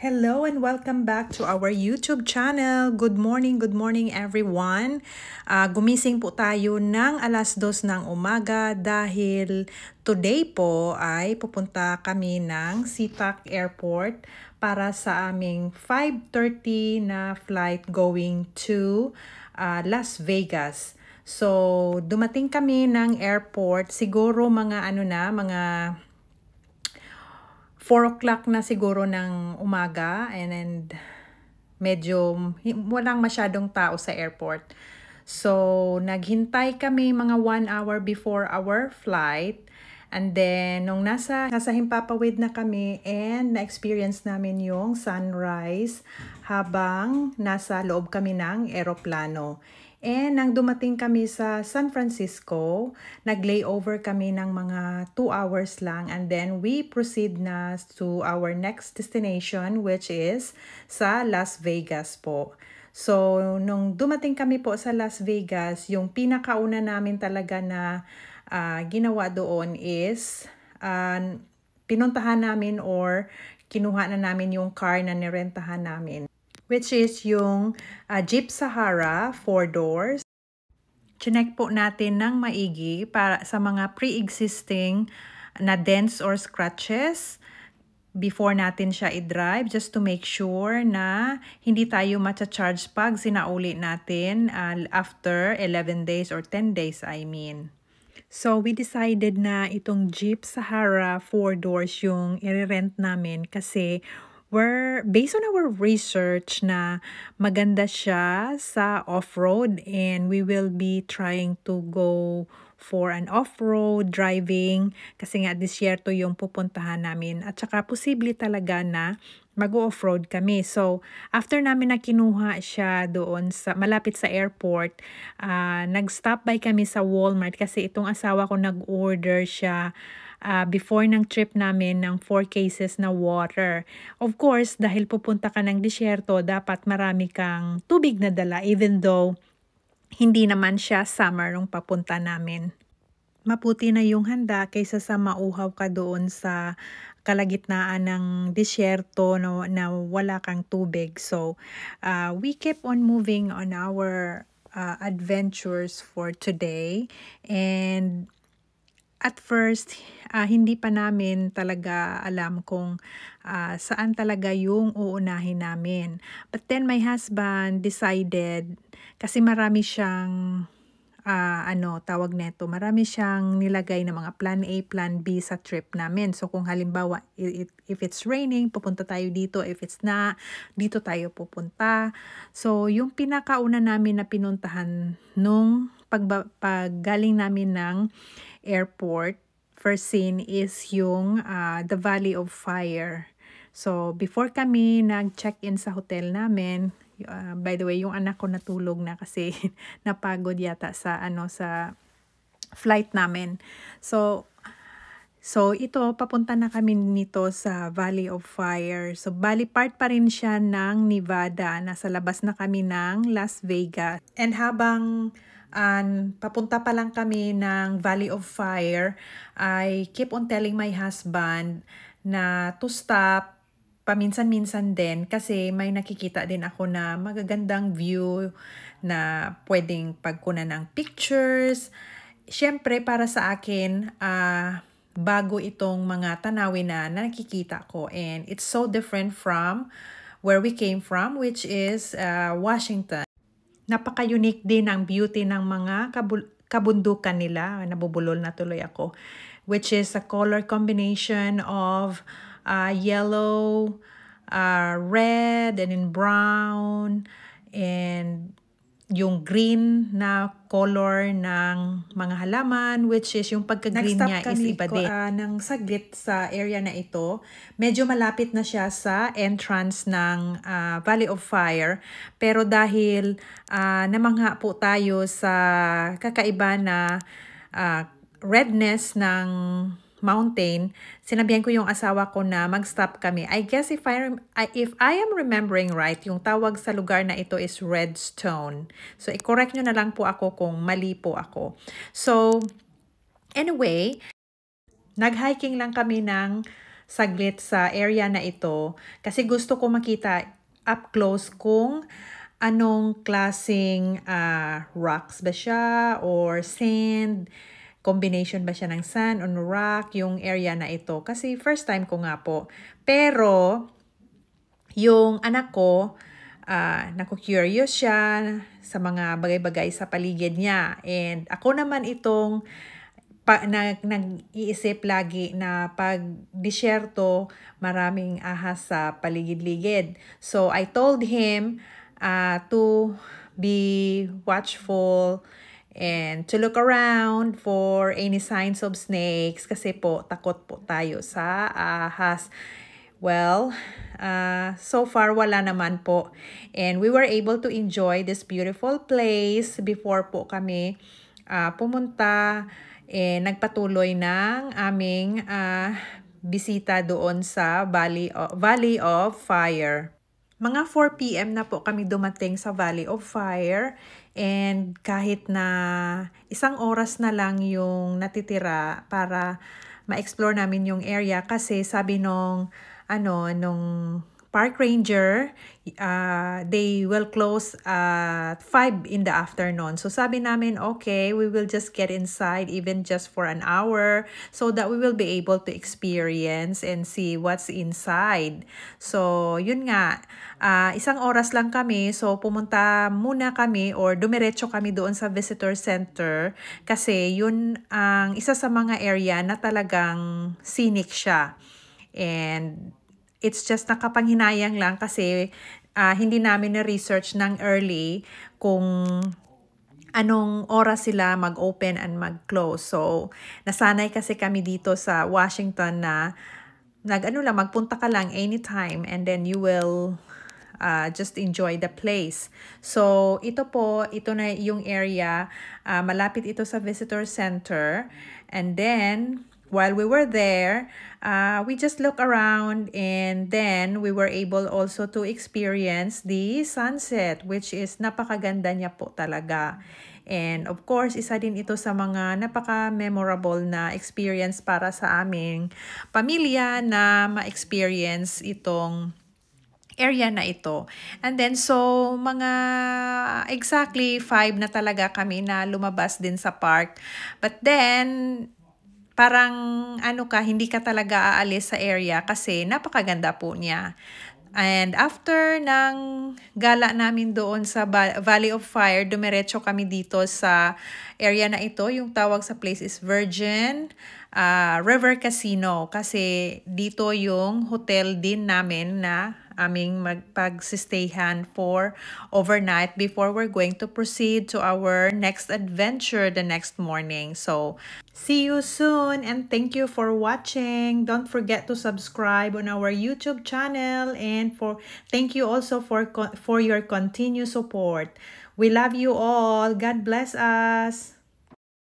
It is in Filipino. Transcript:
Hello and welcome back to our YouTube channel. Good morning everyone. Gumising po tayo ng alas 2 ng umaga dahil today po ay pupunta kami ng SeaTac Airport para sa aming 5:30 na flight going to Las Vegas. So, dumating kami ng airport siguro mga 4 o'clock na siguro ng umaga and medyo walang masyadong tao sa airport. So, naghintay kami mga 1 hour before our flight. And then, nung nasa Himpapawid na kami and na-experience namin yung sunrise habang nasa loob kami ng eroplano. And nang dumating kami sa San Francisco, nag-layover kami ng mga 2 hours lang and then we proceed na to our next destination which is sa Las Vegas po. So, nung dumating kami po sa Las Vegas, yung pinakauna namin talaga na ginawa doon is pinuntahan namin or kinuha na namin yung car na nirentahan namin, which is yung Jeep Sahara 4 doors. Chinek po natin ng maigi para sa mga pre-existing na dents or scratches before natin siya i-drive, just to make sure na hindi tayo matcha-charge pag sinauli natin after 11 days or 10 days I mean. So, we decided na itong Jeep Sahara 4 doors yung i-rent namin kasi based on our research na maganda siya sa off-road and we will be trying to go for an off-road driving kasi nga disyerto yung pupuntahan namin at saka posible talaga na mag-off-road kami. So, after namin na kinuha siya doon sa malapit sa airport, nag-stop by kami sa Walmart kasi itong asawa ko nag-order siya before ng trip namin ng 4 cases na water. Of course, dahil pupunta ka ng disyerto, dapat marami kang tubig na dala even though hindi naman siya summer nung papunta namin. Maputi na yung handa kaysa sa mauhaw ka doon sa kalagitnaan ng disyerto na wala kang tubig. So, we keep on moving on our adventures for today. And at first, hindi pa namin talaga alam kung saan talaga yung uunahin namin. But then my husband decided, kasi marami siyang marami siyang nilagay na mga plan A, plan B sa trip namin. So kung halimbawa, if it's raining, pupunta tayo dito. If it's not, dito tayo pupunta. So yung pinakauna namin na pinuntahan nung paggaling namin ng airport, first scene is yung the Valley of Fire. So before kami nag-check-in sa hotel namin, by the way, yung anak ko natulog na kasi napagod yata sa flight namin. So ito, papunta na kami nito sa Valley of Fire. So bali part pa rin siya ng Nevada. Nasa labas na kami ng Las Vegas. And habang papunta pa lang kami ng Valley of Fire, I keep on telling my husband na to stop paminsan-minsan din kasi may nakikita din ako na magagandang view na pwedeng pagkunan ng pictures. Siyempre para sa akin, bago itong mga tanawin na nakikita ko and it's so different from where we came from, which is Washington. Napaka-unique din ang beauty ng mga kabundukan nila. Nabubulol na tuloy ako. Which is a color combination of yellow, red, and then brown, and yung green na color ng mga halaman, which is yung pagka-green niya is iba din. Nang saglit sa area na ito, medyo malapit na siya sa entrance ng Valley of Fire. Pero dahil namangha po tayo sa kakaiba na redness ng mountain, sinabihan ko yung asawa ko na mag-stop kami. I guess if I am remembering right, yung tawag sa lugar na ito is Redstone. So, i-correct nyo na lang po ako kung mali po ako. So, anyway, nag-hiking lang kami ng saglit sa area na ito kasi gusto ko makita up close kung anong klaseng rocks ba siya or sand, combination ba siya ng sand on rock, yung area na ito. Kasi first time ko nga po. Pero, yung anak ko, naku-curious siya sa mga bagay-bagay sa paligid niya. And ako naman itong nag-iisip lagi na pag disyerto, maraming ahas sa paligid-ligid. So, I told him to be watchful and to look around for any signs of snakes kasi po takot po tayo sa ahas. Well, so far wala naman po. And we were able to enjoy this beautiful place before po kami pumunta. Nagpatuloy ng aming bisita doon sa Valley of Fire. Mga 4 p.m. na po kami dumating sa Valley of Fire and kahit na 1 oras na lang yung natitira para ma-explore namin yung area kasi sabi nung park ranger, they will close at 5 in the afternoon. So sabi namin, okay, we will just get inside even just for an hour so that we will be able to experience and see what's inside. So yun nga, 1 oras lang kami. So pumunta muna kami or dumiretso kami doon sa visitor center kasi yun ang isa sa mga area na talagang scenic siya. And it's just nakapanghinayang lang kasi hindi namin na-research ng early kung anong oras sila mag-open and mag-close. So, nasanay kasi kami dito sa Washington na magpunta ka lang anytime and then you will just enjoy the place. So, ito na yung area. Malapit ito sa visitor center. And then, while we were there, we just look around and then we were able also to experience the sunset, which is napakaganda niya po talaga. And of course, isa din ito sa mga napaka-memorable na experience para sa aming pamilya na ma-experience itong area na ito. And then, so, mga exactly 5 na talaga kami na lumabas din sa park. But then, parang hindi ka talaga aalis sa area kasi napakaganda po niya. And after ng gala namin doon sa Valley of Fire, dumiretso kami dito sa area na ito. Yung tawag sa place is Virgin River Casino kasi dito yung hotel din namin na aming magpagsistayhan for overnight before we're going to proceed to our next adventure the next morning. So, see you soon and thank you for watching. Don't forget to subscribe on our YouTube channel and thank you also for your continued support. We love you all. God bless us.